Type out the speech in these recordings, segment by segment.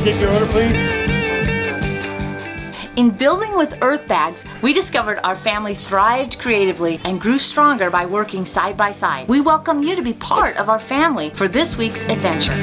Take your order, please. In building with earth bags, we discovered our family thrived creatively and grew stronger by working side by side. We welcome you to be part of our family for this week's adventure.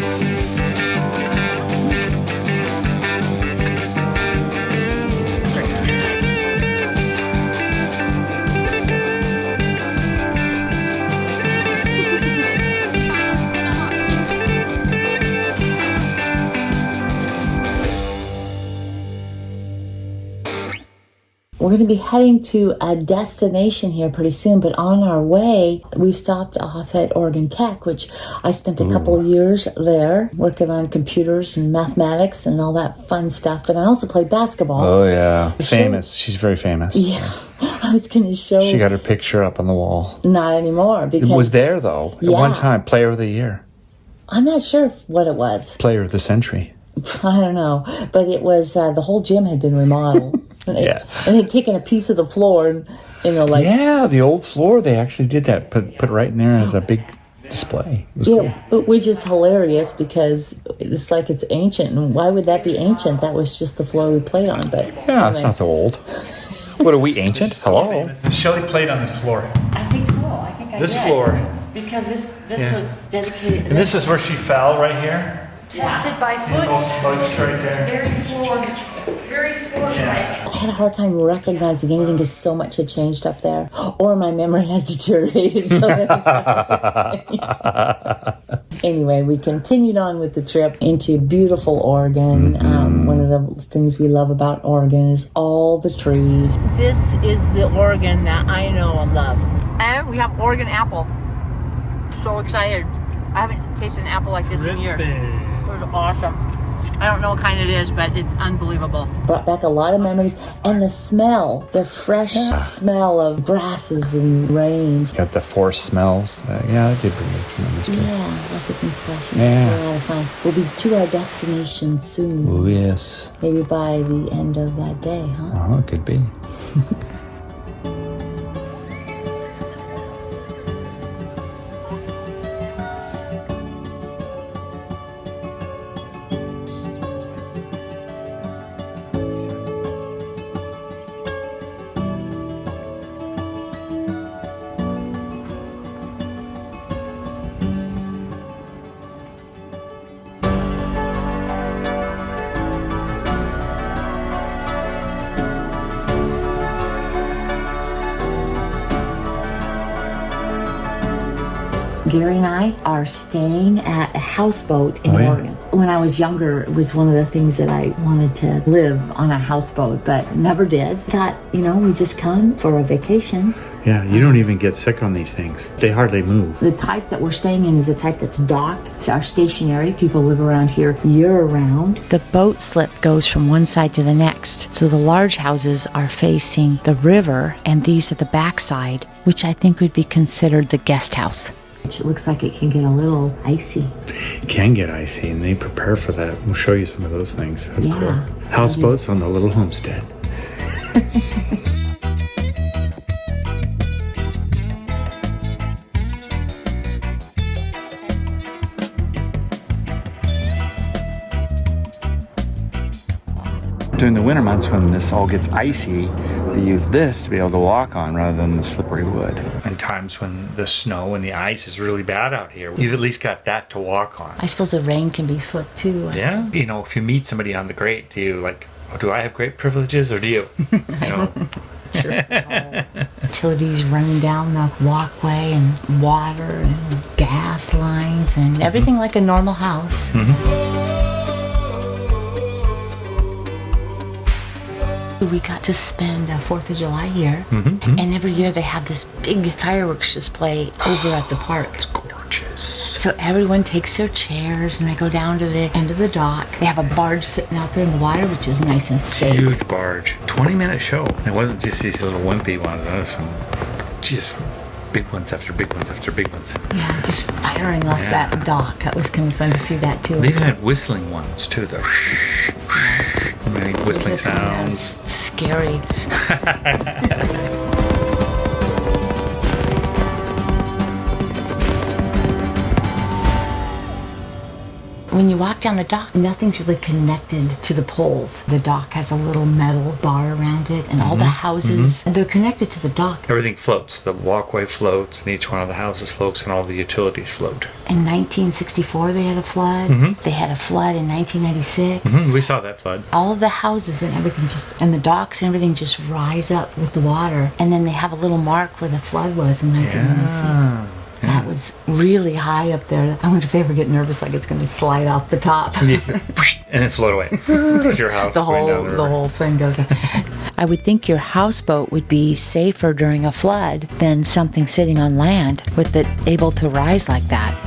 We're going to be heading to a destination here pretty soon, but on our way, we stopped off at Oregon Tech, which I spent a couple of years there working on computers and mathematics and all that fun stuff. But I also played basketball. Oh, yeah. Famous. She's very famous. Yeah. I was going to show... She got her picture up on the wall. Not anymore. Because it was there, though. At one time, Player of the Year. I'm not sure what it was. Player of the Century. I don't know. But it was... the whole gym had been remodeled. Yeah. And they'd taken a piece of the floor and, like... Yeah, the old floor, they actually did that. Put it right in there as a big display. Cool. Which is hilarious because it's like it's ancient. And why would that be ancient? That was just the floor we played on. But yeah, it's not so old. What, are we ancient? Hello? Shelley played on this floor. I think so. I think I did. This floor. Because this was dedicated... And this is where she fell, right here. Tested by foot. Right there. Very floor-like. I had a hard time recognizing anything because so much had changed up there. Or my memory has deteriorated so that changed. Anyway, we continued on with the trip into beautiful Oregon. One of the things we love about Oregon is all the trees. This is the Oregon that I know and love. And we have Oregon apple. So excited. I haven't tasted an apple like this in years. It was awesome. I don't know what kind it is, but it's unbelievable. Brought back a lot of memories. And the smell, the fresh smell of grasses and rain. Got the forest smells. Yeah, that did bring back some memories too. Yeah, lots of inspiration. Yeah. A lot of fun. We'll be to our destination soon. Oh, yes. Maybe by the end of that day, huh? Oh, it could be. Gary and I are staying at a houseboat in Oregon. When I was younger, it was one of the things that I wanted to live on a houseboat, but never did. Thought, we just come for a vacation. Yeah, you don't even get sick on these things. They hardly move. The type that we're staying in is a type that's docked. It's our stationary. People live around here year-round. The boat slip goes from one side to the next. So the large houses are facing the river, and these are the backside, which I think would be considered the guest house. It looks like it can get a little icy. It can get icy, and they prepare for that. We'll show you some of those things. That's cool. Houseboats on the Little Homestead. During the winter months when this all gets icy, they use this to be able to walk on rather than the slippery wood. And times when the snow and the ice is really bad out here, you've at least got that to walk on. I suppose the rain can be slick too. Yeah. If you meet somebody on the grate, do you do I have great privileges or do you? Sure. utilities running down the walkway and water and gas lines and everything like a normal house. We got to spend 4th of July here, and every year they have this big fireworks display over at the park. It's gorgeous. So everyone takes their chairs and they go down to the end of the dock. They have a barge sitting out there in the water, which is nice and safe. Huge barge. 20-minute show. It wasn't just these little wimpy ones. There was some just big ones after big ones after big ones. Yeah, just firing off that dock. That was kind of fun to see that too. They even had whistling ones too. The many whistling sounds. Scary. When you walk down the dock, nothing's really connected to the poles. The dock has a little metal bar around it, and all the houses, they're connected to the dock. Everything floats. The walkway floats, and each one of the houses floats, and all the utilities float. In 1964, they had a flood. They had a flood in 1996. We saw that flood. All of the houses and everything and the docks and everything just rise up with the water. And then they have a little mark where the flood was in 1996. That was really high up there. I wonder if they ever get nervous like it's going to slide off the top. And then float away. There's your house. The whole thing goes up. I would think your houseboat would be safer during a flood than something sitting on land with it able to rise like that.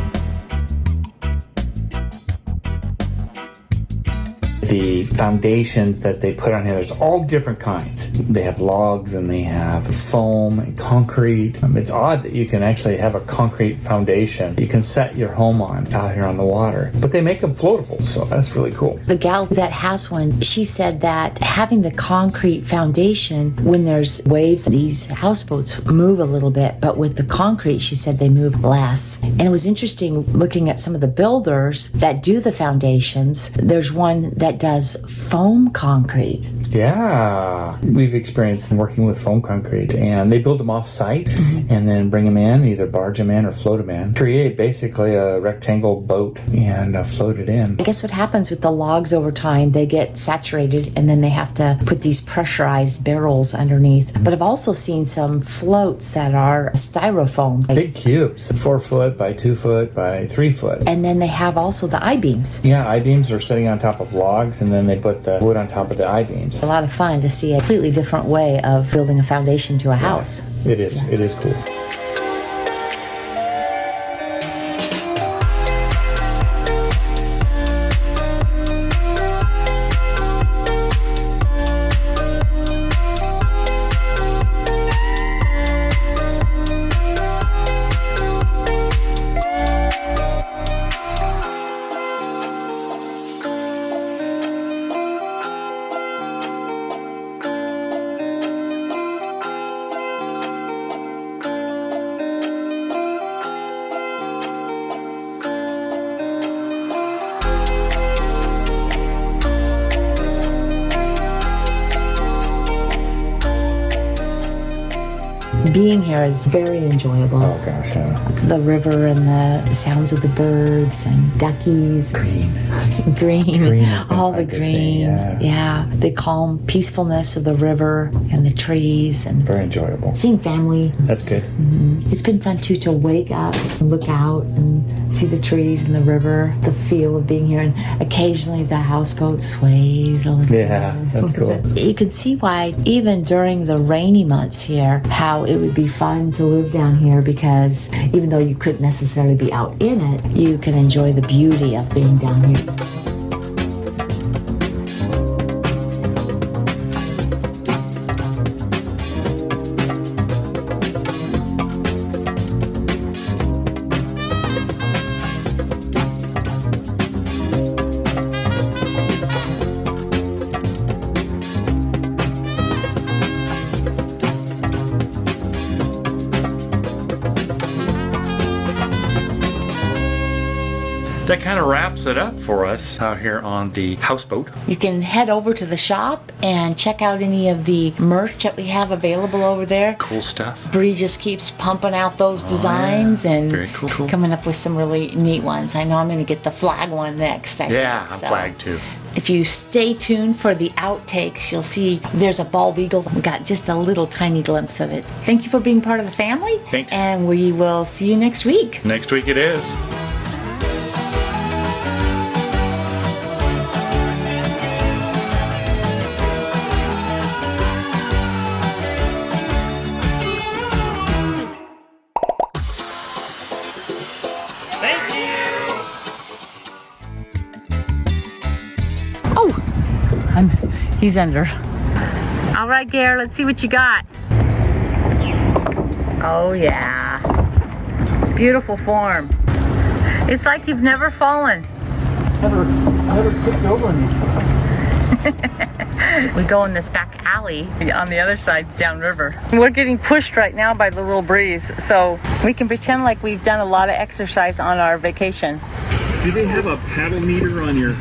The foundations that they put on here, there's all different kinds. They have logs and they have foam and concrete. It's odd that you can actually have a concrete foundation you can set your home on out here on the water. But they make them floatable, so that's really cool. The gal that has one, she said that having the concrete foundation, when there's waves, these houseboats move a little bit, but with the concrete, she said they move less. And it was interesting looking at some of the builders that do the foundations. There's one that does foam concrete. Yeah, we've experienced working with foam concrete, and they build them off site and then bring them in, either barge them in or float them in. Create basically a rectangle boat and float it in. I guess what happens with the logs over time, they get saturated and then they have to put these pressurized barrels underneath. But I've also seen some floats that are styrofoam. Big cubes, 4 foot by 2 foot by 3 foot. And then they have also the I-beams. Yeah, I-beams are sitting on top of logs, and then they put the wood on top of the I-beams. A lot of fun to see a completely different way of building a foundation to a house. It is. It is cool. Being here is very enjoyable. Oh gosh, yeah. The river and the sounds of the birds and duckies. Green. All the green. Yeah. The calm peacefulness of the river and the trees and Very enjoyable. seeing family. That's good. It's been fun too to wake up and look out and see the trees and the river, the feel of being here, and occasionally the houseboat sways a little Yeah, bit. that's cool. You can see why even during the rainy months here, how it would be fun to live down here, because even though you couldn't necessarily be out in it, you can enjoy the beauty of being down here. That kind of wraps it up for us out here on the houseboat. You can head over to the shop and check out any of the merch that we have available over there. Cool stuff. Bree just keeps pumping out those designs and Very cool. coming up with some really neat ones. I know I'm going to get the flag one next. I think, I'm so. flagged too. If you stay tuned for the outtakes, you'll see there's a bald eagle. We got just a little tiny glimpse of it. Thank you for being part of the family. Thanks. And we will see you next week. Next week it is. He's under. All right, Gare, let's see what you got. Oh, yeah. It's beautiful form. It's like you've never fallen. Never kicked over me. We go in this back alley. On the other side's downriver. We're getting pushed right now by the little breeze, so we can pretend like we've done a lot of exercise on our vacation. Do they have a paddle meter on your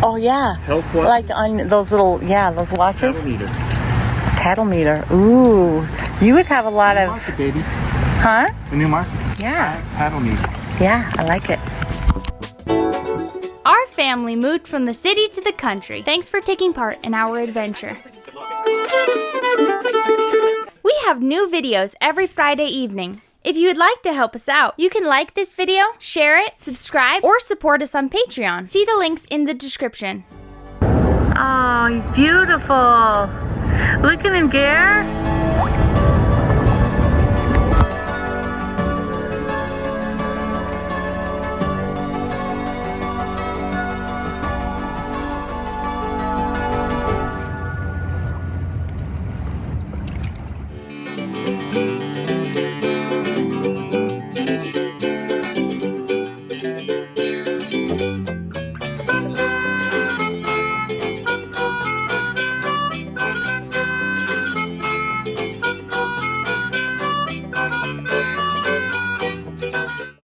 Oh, yeah. health watch? Like on those little, those watches. Paddle meter. Paddle meter. Ooh. You would have a lot of... Market, baby. Huh? The new market. Yeah. Paddle meter. Yeah, I like it. Our family moved from the city to the country. Thanks for taking part in our adventure. We have new videos every Friday evening. If you would like to help us out, you can like this video, share it, subscribe, or support us on Patreon. See the links in the description. Oh, he's beautiful. Look at him, Gare.